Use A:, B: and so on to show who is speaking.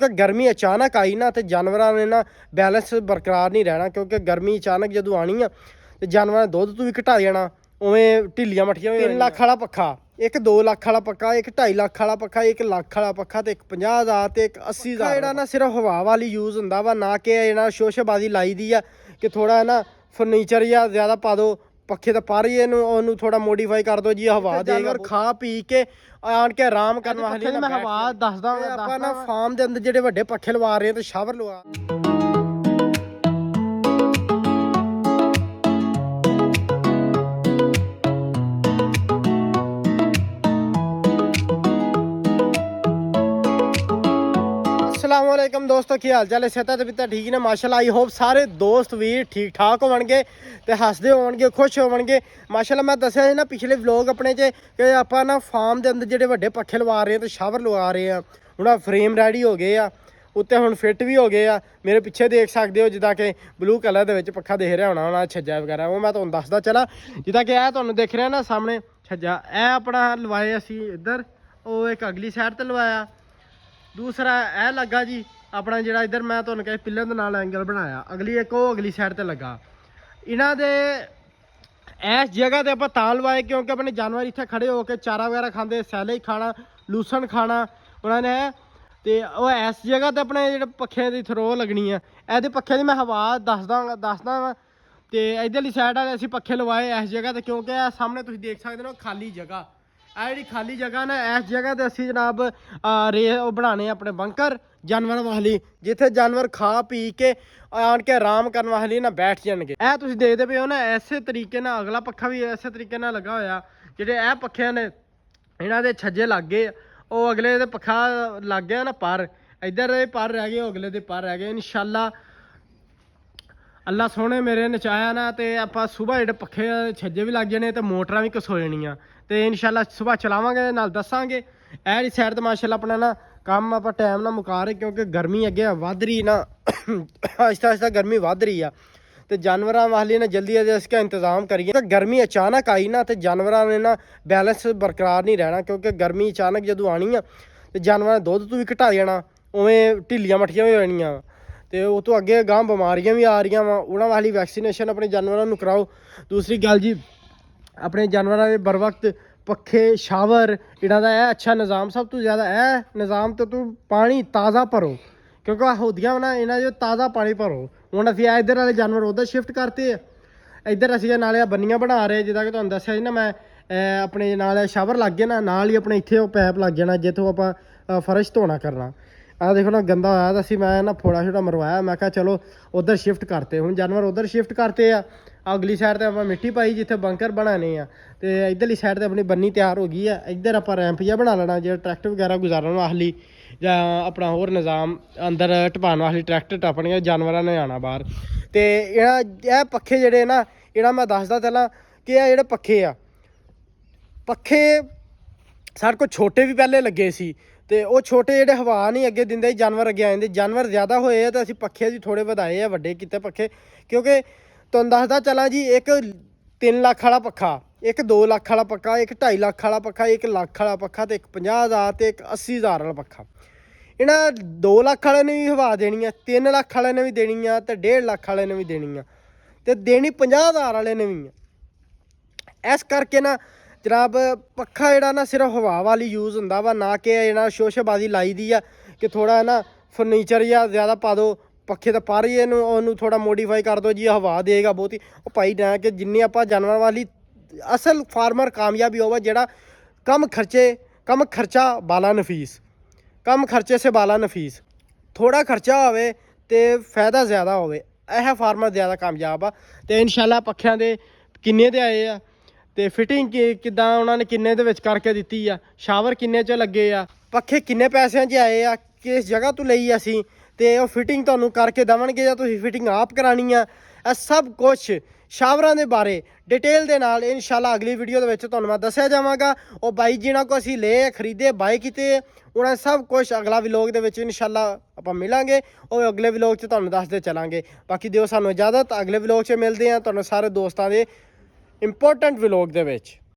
A: क्योंकि गर्मी अचानक आई ना तो जानवरों ने ना बैलेंस बरकरार नहीं रहना, क्योंकि गर्मी अचानक जो आनी आ तो जानवर ने दुध तू भी घटा देना। उवें ढिलियां मट्ठियां 3 लाख वाला पक्खा, एक 2 लाख वाला पक्खा, एक 2.5 लाख वाला पक्खा, एक लाख वाला पक्खा, तो एक 50,000 तो एक 80,000। ਜਿਹੜਾ ਨਾ ਸਿਰਫ ਹਵਾ ਵਾਲੀ ਯੂਜ਼ ਹੁੰਦਾ ਵਾ, ਨਾ ਕਿ ਜਿਹੜਾ ਸ਼ੋਸ਼ੇਬਾਜ਼ੀ ਲਾਈ ਦੀ ਆ ਕਿ ਥੋੜਾ ਨਾ ਫਰਨੀਚਰ ਜਾਂ ਜ਼ਿਆਦਾ ਪਾ ਦੋ ਪੱਖੇ ਤੇ ਪਰ ਹੀ ਉਹਨੂੰ ਥੋੜਾ ਮੋਡੀਫਾਈ ਕਰ ਦੋ ਜੀ, ਹਵਾ ਦੇ ਜਾਨਵਰ ਖਾ ਪੀ ਕੇ ਆਣ ਕੇ ਆਰਾਮ ਕਰਨ ਵਾਸਤੇ ਮੈਂ ਹਵਾ ਦੱਸਦਾ ਆਪਾਂ ਨਾ ਫਾਰਮ ਦੇ ਅੰਦਰ ਜਿਹੜੇ ਵੱਡੇ ਪੱਖੇ ਲਵਾ ਰਹੇ ਤੇ ਸ਼ਾਵਰ ਲਵਾ। अस्सलामुअलैकुम दोस्तों, की हाल चाल है? सेहत भी ठीक ने माशाल्लाह। आई होप सारे दोस्त भी ठीक ठाक होवणगे ते हसदे होवणगे, खुश होवणगे माशाल्लाह। मैं दस्सिया ना पिछले व्लॉग अपने च कि आपां ना फार्म दे अंदर जिहड़े वड्डे पक्खे लवा रहे हैं ते शावर लवा रहे हैं। हुण फ्रेम रेडी हो गए आ, उत्ते हुण फिट भी हो गए आ। मेरे पिछे देख सकते हो जिदा कि ब्लू कलर दे विच पक्खा दिख रहा होना छज्जा वगैरह, वो मैं तुहानूं दसदा चला। जिदा कि यह तुहानूं दिख रहा ना सामने छज्जा, यह अपना लवाए असीं इधर, वो एक अगली साइड ते लवाया। दूसरा यह लगा जी अपना जिहड़ा इधर मैं तुहानूं कहा पिलर दे नाल एंगल बनाया, अगली एक वो अगली साइड ते लगा। इन्हां दे इस जगह ते आपां तां लवाए क्योंकि अपने जानवर इत्थे खड़े होकर चारा वगैरह खांदे, सैले खाना, लूसन खाना उन्होंने, तो वो इस जगह ते अपने जिहड़े पक्खे दी थ्रो लगनी है। इहदे पक्खे दी मैं हवा दसदा वा। तो इधरली साइड वाले असीं पक्खे लवाए इस जगह ते क्योंकि सामने तुसीं देख सकदे हो खाली जगह, जी खाली जगह ना, इस जगह ते असीं जनाब बनाने अपने बंकर जानवर वाली, जिथे जानवर खा पी के आन के आराम करने वाली ना बैठ जाएंगे। यह तुसीं देखदे पे हो ना, इस तरीके ना अगला पक्खा भी इस तरीके ना लगा होया। जिहड़े यह पक्खे ने इन्हां दे छज्जे लग गए, वो अगले दे पक्खा लग गया ना पर, इधर पर रह गए, अगले दे पर रह गए। इंशाल्लाह अल्लाह सोहने मेरे नचाया ना तो आपां सुबह जिहड़े पक्खे छज्जे भी लग जाने तो मोटरां भी कसो जानियां, तो इंशाल्लाह सुबह चलावांगे नाल दसांगे। एहली साइड तो माशाल्लाह अपना ना काम आप टाइम ना मुका रहे क्योंकि गर्मी अगे वध रही ना आहिस्ता आहिस्ता गर्मी वध रही है, तो जानवरों वाली ना जल्दी इसका इंतज़ाम करिए। तो गर्मी अचानक आई ना तो जानवरों ने ना बैलेंस बरकरार नहीं रहना, क्योंकि गर्मी अचानक जो आनी आ तो जानवर ने दुध तू भी घटा देना, उवें ढिलियां मट्ठियां हो जानियां, तो उस तो अगे गांह बीमारियां भी आ रही वा, उन्होंने वाली वैक्सीनेशन अपने जानवरों को कराओ। दूसरी गल जी अपने जानवरों के बर वक्त पक्खे शावर इन्हां दा अच्छा निज़ाम, सब तो ज़्यादा निज़ाम तो तू पानी ताज़ा भरो, क्योंकि होदियां ना इन्हां जो ताज़ा पानी भरो। हुण असीं इधर वाले जानवर उधर शिफ्ट करते, इधर असीं नाले बन्नियां बना रहे, जिदा कि तुहानूं दस्सिया ना मैं अपने नाल शावर लग गए ना, नाल ही अपने इत्थे वो पैप लग जाना जित्थों आपां फर्श धोना करना। आ देखो ना गंदा होया, तो असीं मैं ना फोड़ा छोड़ा मरवाया, मैं कहा चलो उधर शिफ्ट करते। हुण जानवर उधर शिफ्ट करते आ, अगली साइड ते आपां मिट्टी पाई जिथे बंकर बनाने आ, तो इधरली साइड ते अपनी बन्नी तैयार हो गई है। इधर आपां रैंप जिहा बना लेना जो ट्रैक्टर वगैरह गुजारन वाली जां अपना होर निज़ाम अंदर टपाने वाली, ट्रैक्टर टपने जानवरों ने आना बाहर। तो यह पक्खे जेह्ड़े ना इन्हां मैं दसदा चलां कि यह जेह्ड़े पक्खे आ, पक्खे साढ़े को छोटे भी पहले लगे सी, तो वो छोटे जेह्ड़े हवा नहीं अगे दिंदे, जानवर अगे आ जांदे। जानवर ज़्यादा होए तो असीं पक्खे भी थोड़े वधाए आ, वड्डे कीते पक्खे, क्योंकि तुहानूं दसदा चलां जी एक 3 लाख वाला पक्खा, एक 2 लाख वाला पक्खा, एक 2.5 लाख वाला पक्खा, एक लाख वाला पक्खा, तो एक 50,000 तो एक 80,000 वाला पक्खा। इन्हां 2 लाख वाले ने भी हवा देनी है, 3 लाख वाले ने भी देनी है, तो 1.5 लाख वाले ने भी देनी है, तो देनी 50,000 वाले ने भी है। इस करके ना जनाब पक्खा जिहड़ा ना सिर्फ हवा वाली यूज़ हुंदा वा, ना कि जिहड़ा शोशेबाजी लाई दी आ कि थोड़ा ना फर्नीचर या ज़्यादा पा दो पक्खे तो पर ही ਉਹਨੂੰ थोड़ा मॉडिफाई कर दो जी, हवा देगा बहुत ही। ਉਹ ਭਾਈ ਨਾ कि जिन्नी ਆਪਾਂ जानवर वाली असल फार्मर कामयाबी होवे ਜਿਹੜਾ कम खर्चा बाला नफीस, कम खर्चे से बाला नफीस, थोड़ा खर्चा होवे तो फायदा ज़्यादा होवे, यह फार्मर ज़्यादा कामयाब आ। तो इंशाल्लाह पੱਖਿਆਂ ਦੇ किन्ने ते आए आ, तो फिटिंग किद्दां उन्होंने किन्ने दे विच करके दित्ती आ, शावर किन्ने च लगे आ, पੱਖੇ किन्ने पैसों च आए आ, किस जगह तो लई असीं, तो वो फिटिंग तुहानूं करके देवणगे या तुसीं फिटिंग आप करानी आ। ਇਹ सब कुछ शावरां दे बारे डिटेल दे नाल इंशाल्लाह अगली वीडियो दे विच तुहानूं मैं दस्सिया जावांगा। ਉਹ ਬਾਈ जिन्हां को असीं ले खरीदे बाय कीते उन्हें सब कुछ अगला व्लॉग दे विच इंशाल्लाह आपां मिलांगे और अगले व्लॉग च तुहानूं दसदे चलांगे। बाकी दिओ सानूं इजाजत, अगले व्लॉग च मिलदे आं तुहानूं सारे दोस्तां दे इंपॉर्टेंट व्लॉग दे विच।